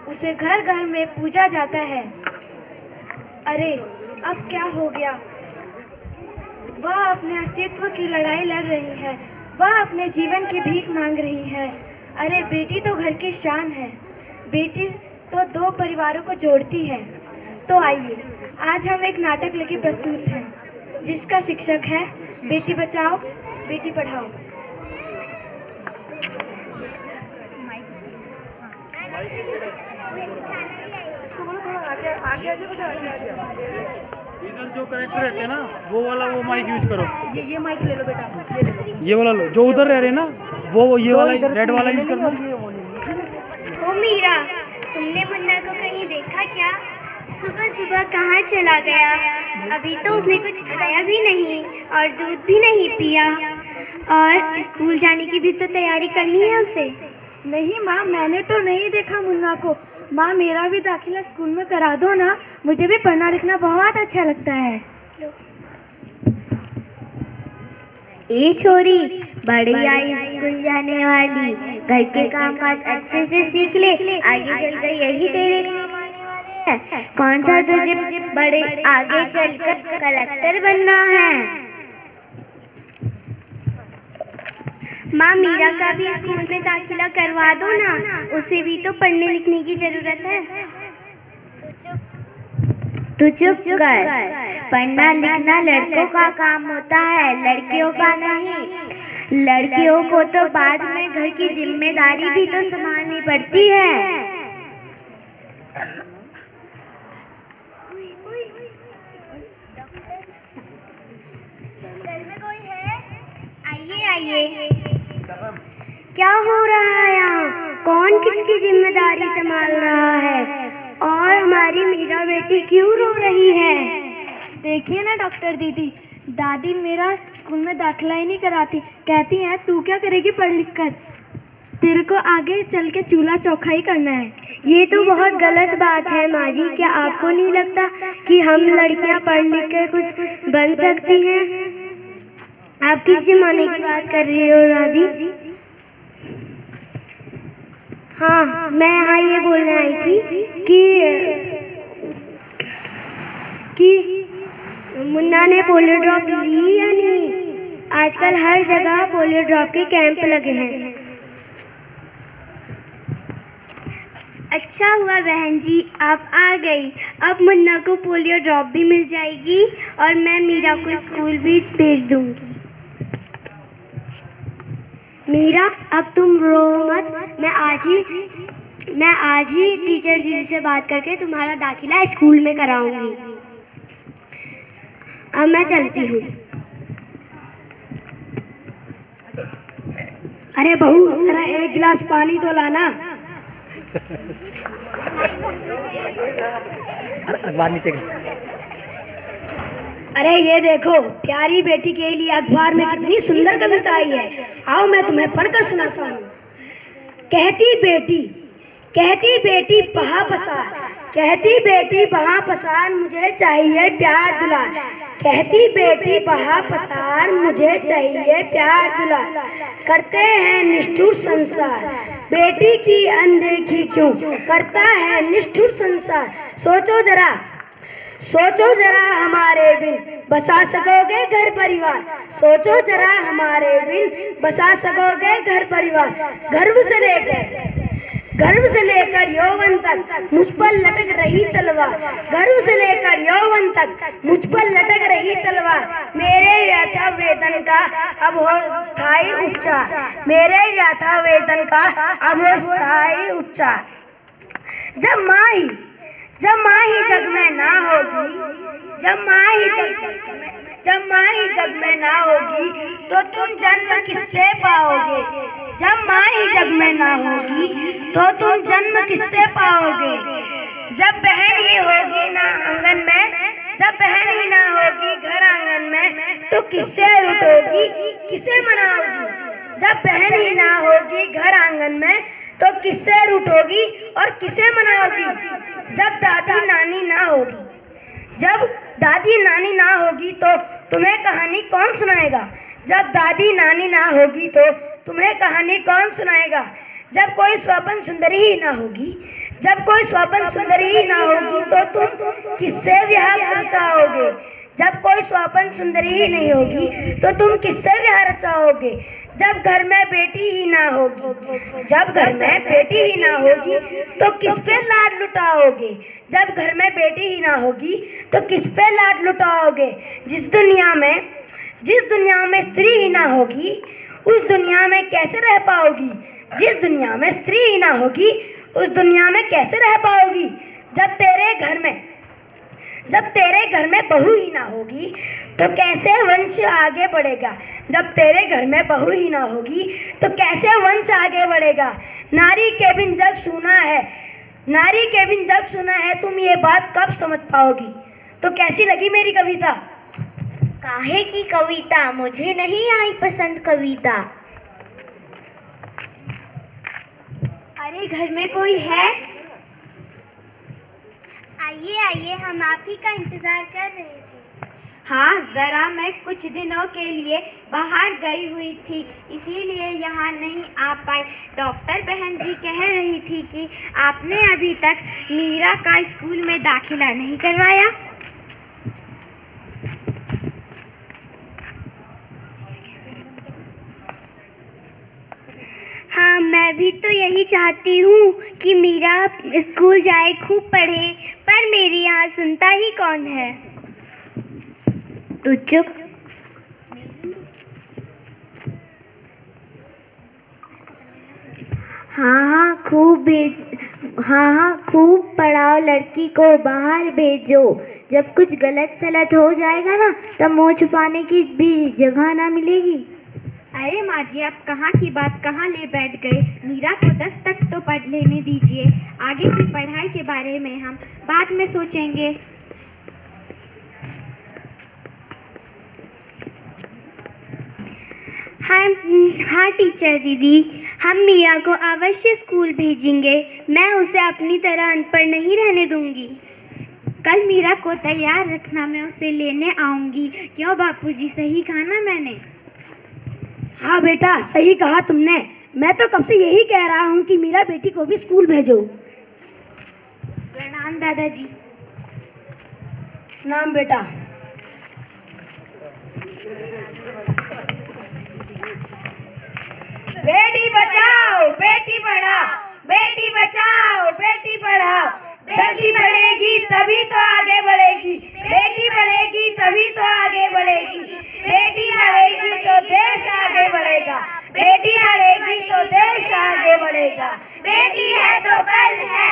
उसे घर घर में पूजा जाता है। अरे अब क्या हो गया? वह अपने अस्तित्व की लड़ाई लड़ रही है। वह अपने जीवन की भीख मांग रही है। अरे बेटी तो घर की शान है। बेटी तो दो परिवारों को जोड़ती है। तो आइए आज हम एक नाटक लेके प्रस्तुत हैं जिसका शीर्षक है बेटी बचाओ बेटी पढ़ाओ। इधर जो करेक्टर रहते हैं ना वो वाला वो माइक यूज करो। ये माइक ले लो बेटा, ये वाला लो, जो उधर रह रहे ना वो ये वाला रेड वाला यूज करना। ओ मीरा, तुमने मुन्ना को कहीं देखा क्या? सुबह सुबह कहाँ चला गया? अभी तो उसने कुछ खाया भी नहीं और दूध भी नहीं पिया। और स्कूल जाने की भी तो तैयारी करनी है उसे। नहीं माँ, मैंने तो नहीं देखा मुन्ना को। माँ, मेरा भी दाखिला स्कूल में करा दो ना, मुझे भी पढ़ना लिखना बहुत अच्छा लगता है। ए छोरी, बड़ी आई स्कूल जाने वाली, घर के काम काज अच्छे से सीख ले, आगे चलकर यही तेरे काम आने वाले हैं। कौन सा तुझे बड़े आगे चलकर कलेक्टर बनना है? माँ, मीरा का भी स्कूल में दाखिला करवा दो ना, उसे भी तो पढ़ने लिखने की जरूरत है। तू चुप कर। पढ़ना लिखना लड़कों का काम होता है, लड़कियों का नहीं। लड़कियों को तो बाद में घर की जिम्मेदारी भी तो संभालनी पड़ती है। घर में कोई है? आइए आइए। क्या हो रहा है यहाँ? कौन किसकी जिम्मेदारी संभाल रहा है? और हमारी मीरा बेटी क्यों रो रही है? देखिए ना डॉक्टर दीदी, दादी मेरा स्कूल में दाखिला ही नहीं कराती। कहती हैं तू क्या करेगी पढ़ लिख कर, तेरे को आगे चल के चूल्हा चौखा ही करना है। ये तो बहुत गलत बात है माँ जी। क्या आपको नहीं लगता कि हम लड़कियाँ पढ़ लिख कर कुछ बन सकती हैं? आप किस जमाने की बात कर रही हो दादी? हाँ, मैं यहाँ ये बोलने आई थी कि मुन्ना ने पोलियो ड्रॉप ली या नहीं? आजकल हर जगह पोलियो ड्रॉप के कैंप लगे हैं। अच्छा हुआ बहन जी आप आ गई। अब मुन्ना को पोलियो ड्रॉप भी मिल जाएगी और मैं मीरा को स्कूल भी भेज दूंगी। मीरा, अब तुम रो मत। मैं आज ही टीचर जी से बात करके तुम्हारा दाखिला स्कूल में कराऊंगी। अब मैं चलती हूँ। अरे बहू, जरा एक गिलास पानी तो लाना। अखबार नीचे अरे ये देखो, प्यारी बेटी के लिए अखबार में कितनी सुंदर कविता आई है। आओ मैं तुम्हें पढ़कर सुनाता हूँ। कहती बेटी बहा पसार, कहती बेटी बहा पसार, मुझे चाहिए प्यार दुलार। कहती बेटी बहा पसार, मुझे चाहिए प्यार दुलार। करते हैं निष्ठुर संसार, बेटी की अनदेखी क्यों करता है निष्ठुर संसार। सोचो जरा हमारे बिन बसा सकोगे घर परिवार। सोचो जरा हमारे बिन बसा सकोगे घर परिवार। गर्भ से लेकर यौवन तक मुझ पर लटक रही तलवार। गर्भ से लेकर यौवन तक मुझ पर लटक रही तलवार। मेरे व्यथा वेदन का अब हो स्थायी उपचार। मेरे व्यथा वेदन का अब हो स्थायी उपचार। जब माँ ही जग में ना होगी, जब माँ ही जग में ना होगी तो तुम जन्म किससे पाओगे? जब माँ ही जग में ना होगी तो तुम जन्म किससे पाओगे? जब बहन ही होगी ना आंगन में, जब बहन ही ना होगी घर आंगन में तो किससे रुठोगी किसे मनाओगी? जब बहन ही ना होगी घर आंगन में तो किससे रूठोगी और किसे मनाओगी? जब दादी नानी ना होगी, जब दादी नानी ना होगी तो तुम्हें कहानी कौन सुनाएगा? जब दादी नानी ना होगी तो तुम्हें कहानी कौन सुनाएगा? जब कोई स्वप्न सुंदरी ही ना होगी, जब कोई स्वप्न सुंदरी ही ना होगी तो तुम किससे विवाह रचाओगे? जब कोई स्वप्न सुंदरी ही नहीं होगी तो तुम किससे विवाह रचाओगे? जब घर में बेटी ही ना होगी, जब घर में बेटी ही ना होगी तो किस पे लाड लुटाओगे? जब घर में बेटी ही ना होगी तो किस पे लाड लुटाओगे? जिस दुनिया में स्त्री ही ना होगी उस दुनिया में कैसे रह पाओगी? जिस दुनिया में स्त्री ही ना होगी उस दुनिया में कैसे रह पाओगी? जब तेरे घर में बहू ही ना होगी तो कैसे वंश आगे बढ़ेगा? जब तेरे घर में बहू ही ना होगी तो कैसे वंश आगे बढ़ेगा? नारी के बिन जग सूना है, नारी के बिन जग सुना है, तुम ये बात कब समझ पाओगी? तो कैसी लगी मेरी कविता? काहे की कविता? मुझे नहीं आई पसंद कविता। अरे घर में कोई है? आइए आइए, हम आप ही का इंतजार कर रहे थे। हाँ, जरा मैं कुछ दिनों के लिए बाहर गई हुई थी, इसीलिए यहाँ नहीं आ पाई। डॉक्टर बहन जी कह रही थी कि आपने अभी तक मीरा का स्कूल में दाखिला नहीं करवाया। हाँ, मैं भी तो यही चाहती हूँ कि मीरा स्कूल जाए, खूब पढ़े, पर मेरी यहाँ सुनता ही कौन है। तू चुप। हाँ, खूब पढ़ाओ, लड़की को बाहर भेजो। जब कुछ गलत सलत हो जाएगा ना, तब मुँह छुपाने की भी जगह ना मिलेगी। अरे माँ जी, आप कहाँ की बात कहाँ ले बैठ गए? मीरा को 10 तक तो पढ़ लेने दीजिए, आगे की पढ़ाई के बारे में हम बाद में सोचेंगे। हाँ टीचर दीदी, हम मीरा को अवश्य स्कूल भेजेंगे। मैं उसे अपनी तरह अनपढ़ नहीं रहने दूंगी। कल मीरा को तैयार रखना, मैं उसे लेने आऊंगी। क्यों बापूजी, सही कहा ना मैंने? हाँ बेटा, सही कहा तुमने। मैं तो कब से यही कह रहा हूँ कि मीरा बेटी को भी स्कूल भेजो। प्रणाम दादाजी। प्रणाम बेटा। बेटी बचाओ बेटी पढ़ाओ, बेटी बचाओ बेटी पढ़ाओ। बेटी पढ़ेगी तभी तो आगे बढ़ेगी, बेटी पढ़ेगी तभी तो आगे बढ़ेगी। बेटी पढ़ेगी तो देश आगे बढ़ेगा, बेटी पढ़ेगी तो देश आगे बढ़ेगा। बेटी है तो कल है,